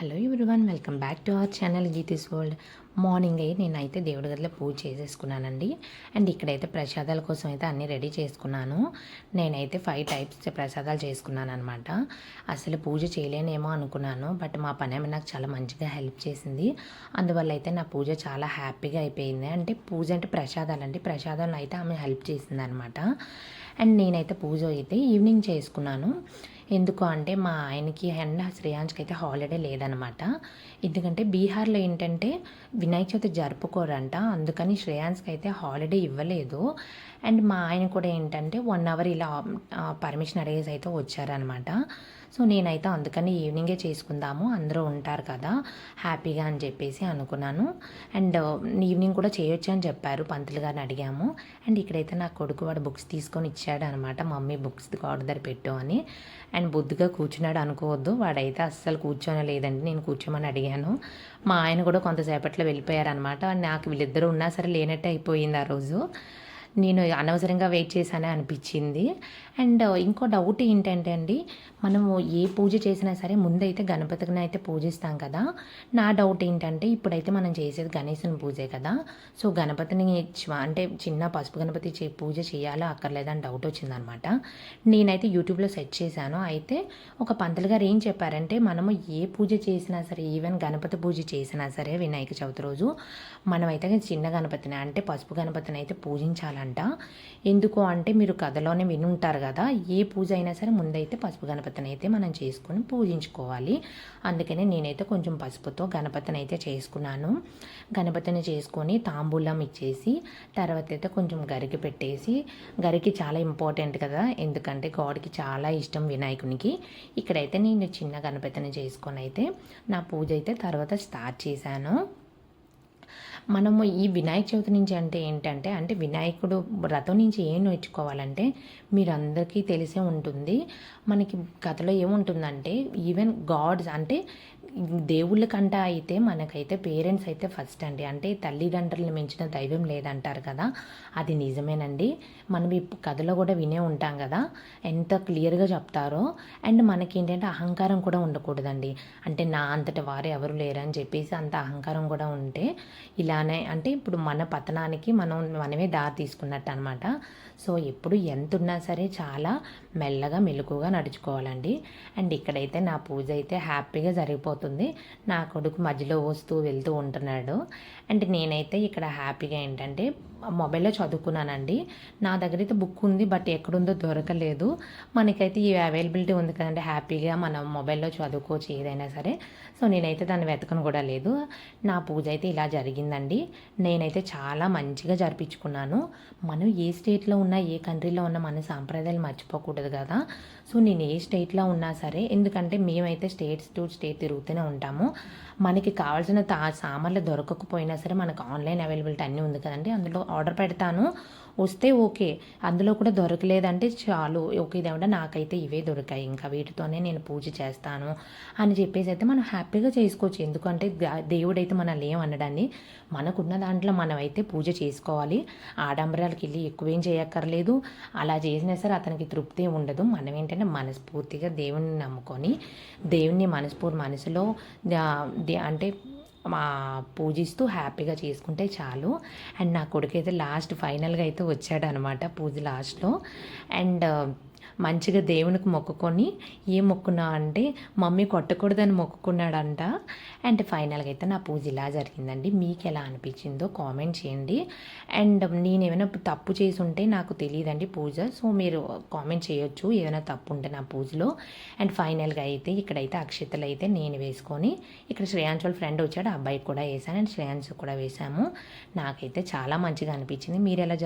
Hello everyone, welcome back to our channel Geethi's world. Morning నేనైతే దేవుడి గదిలో పూజ చేసేసుకున్నానండి. అండ్ ఇక్కడైతే ప్రసాదాల కోసం అయితే అన్నీ రెడీ చేసుకున్నాను. నేనైతే 5 టైప్స్ ప్రసాదాలు చేసుకున్నాను అనమాట. అసలు పూజ చేయలేనేమో అనుకున్నాను, బట్ మా పని ఆమె నాకు చాలా మంచిగా హెల్ప్ చేసింది. అందువల్ల అయితే నా పూజ చాలా హ్యాపీగా అయిపోయింది. అంటే పూజ అంటే ప్రసాదాలండి, ప్రసాదాలను అయితే ఆమె హెల్ప్ చేసింది అనమాట. అండ్ నేనైతే పూజ అయితే ఈవినింగ్ చేసుకున్నాను. ఎందుకు అంటే మా ఆయనకి అండ్ శ్రేయాంష్కి అయితే హాలిడే లేదనమాట. ఎందుకంటే బీహార్లో ఏంటంటే వినాయక చవితి జరుపుకోరంట, అందుకని శ్రేయాంష్కి అయితే హాలిడే ఇవ్వలేదు. అండ్ మా ఆయన కూడా ఏంటంటే 1 అవర్ ఇలా పర్మిషన్ అడిగేసి అయితే వచ్చారనమాట. సో నేనైతే అందుకని ఈవినింగే చేసుకుందాము, అందరూ ఉంటారు కదా హ్యాపీగా అని చెప్పేసి అనుకున్నాను. అండ్ ఈవినింగ్ కూడా చేయొచ్చు అని చెప్పారు, పంతులు గారిని అడిగాము. అండ్ ఇక్కడైతే నా కొడుకు వాడు బుక్స్ తీసుకొని ఇచ్చాడు అనమాట, మమ్మీ బుక్స్ ఆర్డర్ పెట్టు అని. అండ్ బొద్దుగా కూర్చున్నాడు అనుకోవద్దు, వాడైతే అస్సలు కూర్చొని లేదండి, నేను కూర్చోమని అడిగాను. మా ఆయన కూడా కొంతసేపట్లో వెళ్ళిపోయారనమాట. నాకు వీళ్ళిద్దరూ ఉన్నా సరే లేనట్టే అయిపోయింది ఆ రోజు. నేను అనవసరంగా వెయిట్ చేశానే అనిపించింది. అండ్ ఇంకో డౌట్ ఏంటంటే అండి, మనము ఏ పూజ చేసినా సరే ముందైతే గణపతిని అయితే పూజిస్తాం కదా. నా డౌట్ ఏంటంటే ఇప్పుడైతే మనం చేసేది గణేశుని పూజే కదా. సో గణపతిని అంటే చిన్న పసుపు గణపతి పూజ చేయాలా అక్కర్లేదని డౌట్ వచ్చిందనమాట. నేనైతే యూట్యూబ్లో సెర్చ్ చేశాను. అయితే ఒక పంతులు గారు ఏం చెప్పారంటే, మనము ఏ పూజ చేసినా సరే, ఈవెన్ గణపతి పూజ చేసినా సరే వినాయక చవితి రోజు మనమైతే చిన్న గణపతిని అంటే పసుపు గణపతిని అయితే పూజించాలి అంట. ఎందుకు అంటే మీరు కథలోనే వినుంటారు కదా, ఏ పూజ అయినా సరే ముందైతే పసుపు గణపతిని అయితే మనం చేసుకొని పూజించుకోవాలి. అందుకనే నేనైతే కొంచెం పసుపుతో గణపతిని అయితే చేసుకున్నాను. గణపతిని చేసుకొని తాంబూలం ఇచ్చేసి తర్వాత అయితే కొంచెం గరికి పెట్టేసి, గరికి చాలా ఇంపార్టెంట్ కదా, ఎందుకంటే గాడ్కి చాలా ఇష్టం వినాయకునికి. ఇక్కడైతే నేను చిన్న గణపతిని చేసుకొని అయితే నా పూజ అయితే తర్వాత స్టార్ట్ చేశాను. మనము ఈ వినాయక చవితి నుంచి అంటే ఏంటంటే, అంటే వినాయకుడు వ్రతం నుంచి ఏం నేర్చుకోవాలంటే, మీరందరికీ తెలిసే ఉంటుంది. మనకి కథలో ఏముంటుందంటే, ఈవెన్ గాడ్స్ అంటే దేవుళ్ళకంట అయితే మనకైతే పేరెంట్స్ అయితే ఫస్ట్ అండి. అంటే తల్లిదండ్రులను మించిన దైవం లేదంటారు కదా, అది నిజమేనండి. మనం ఈ కథలో కూడా వినే ఉంటాం కదా ఎంత క్లియర్గా చెప్తారో. అండ్ మనకి ఏంటంటే అహంకారం కూడా ఉండకూడదండి. అంటే నా అంతటి వారు ఎవరు లేరని చెప్పేసి అంత అహంకారం కూడా ఉంటే ఇలానే అంటే ఇప్పుడు మన పతనానికి మనమే దారి తీసుకున్నట్టు అనమాట. సో ఎప్పుడు ఎంత ఉన్నా సరే చాలా మెల్లగా మెలకుగా నడుచుకోవాలండి. అండ్ ఇక్కడైతే నా పూజ అయితే హ్యాపీగా జరిగిపోతుంది. నా కొడుకు మధ్యలో వస్తూ వెళ్తూ ఉంటున్నాడు. అండ్ నేనైతే ఇక్కడ హ్యాపీగా ఏంటంటే మొబైల్లో చదువుకున్నానండి. నా దగ్గర అయితే బుక్ ఉంది, బట్ ఎక్కడుందో దొరకలేదు. మనకైతే ఈ అవైలబిలిటీ ఉంది కదండి, హ్యాపీగా మనం మొబైల్లో చదువుకోవచ్చు ఏదైనా సరే. సో నేనైతే దాన్ని వెతకను కూడా లేదు. నా పూజ అయితే ఇలా జరిగిందండి. నేనైతే చాలా మంచిగా జరిపించుకున్నాను. మనం ఏ స్టేట్లో ఉన్నా, ఏ కంట్రీలో ఉన్నా మన సాంప్రదాయాలు మర్చిపోకూడదు కదా. సో నేను ఏ స్టేట్లో ఉన్నా సరే, ఎందుకంటే మేమైతే స్టేట్స్ టు స్టేట్ తిరుగుతూనే ఉంటాము. మనకి కావాల్సిన సామాన్లు దొరకకపోయినా సరే మనకు ఆన్లైన్ అవైలబిలిటీ అన్నీ ఉంది కదండి, అందులో ఆర్డర్ పెడతాను. వస్తే ఓకే, అందులో కూడా దొరకలేదంటే చాలు, ఓకే దేవుడా నాకైతే ఇవే దొరికాయి, ఇంకా వీటితోనే నేను పూజ చేస్తాను అని చెప్పేసి అయితే మనం హ్యాపీగా చేసుకోవచ్చు. ఎందుకంటే దేవుడైతే మనల్ని ఏమనడాన్ని, మనకున్న దాంట్లో మనమైతే పూజ చేసుకోవాలి. ఆడంబరాలకి వెళ్ళి ఎక్కువేం చేయక్కర్లేదు. అలా చేసినా సరే అతనికి తృప్తి ఉండదు. మనం ఏంటంటే మనస్ఫూర్తిగా దేవుణ్ణి నమ్ముకొని, దేవుణ్ణి మనసులో అంటే పూజిస్తూ హ్యాపీగా చేసుకుంటే చాలు. అండ్ నా కొడుకు అయితే లాస్ట్ ఫైనల్గా అయితే వచ్చాడనమాట పూజ లాస్ట్లో. అండ్ మంచిగా దేవునికి మొక్కుకొని, ఏం మొక్కున్నా అంటే మమ్మీ కొట్టకూడదని మొక్కుకున్నాడంట. అండ్ ఫైనల్గా అయితే నా పూజ ఇలా జరిగిందండి. మీకు ఎలా అనిపించిందో కామెంట్ చేయండి. అండ్ నేను ఏమైనా తప్పు చేసి ఉంటే నాకు తెలియదండి పూజ, సో మీరు కామెంట్ చేయొచ్చు ఏదైనా తప్పు ఉంటే నా పూజలో. అండ్ ఫైనల్గా అయితే ఇక్కడైతే అక్షతలు అయితే నేను వేసుకొని, ఇక్కడ శ్రేయాంశ్ వాళ్ళ ఫ్రెండ్ వచ్చాడు, ఆ అబ్బాయికి కూడా వేసాను, అండ్ శ్రేయాంశ్ కూడా వేసాము. నాకైతే చాలా మంచిగా అనిపించింది. మీరు ఎలా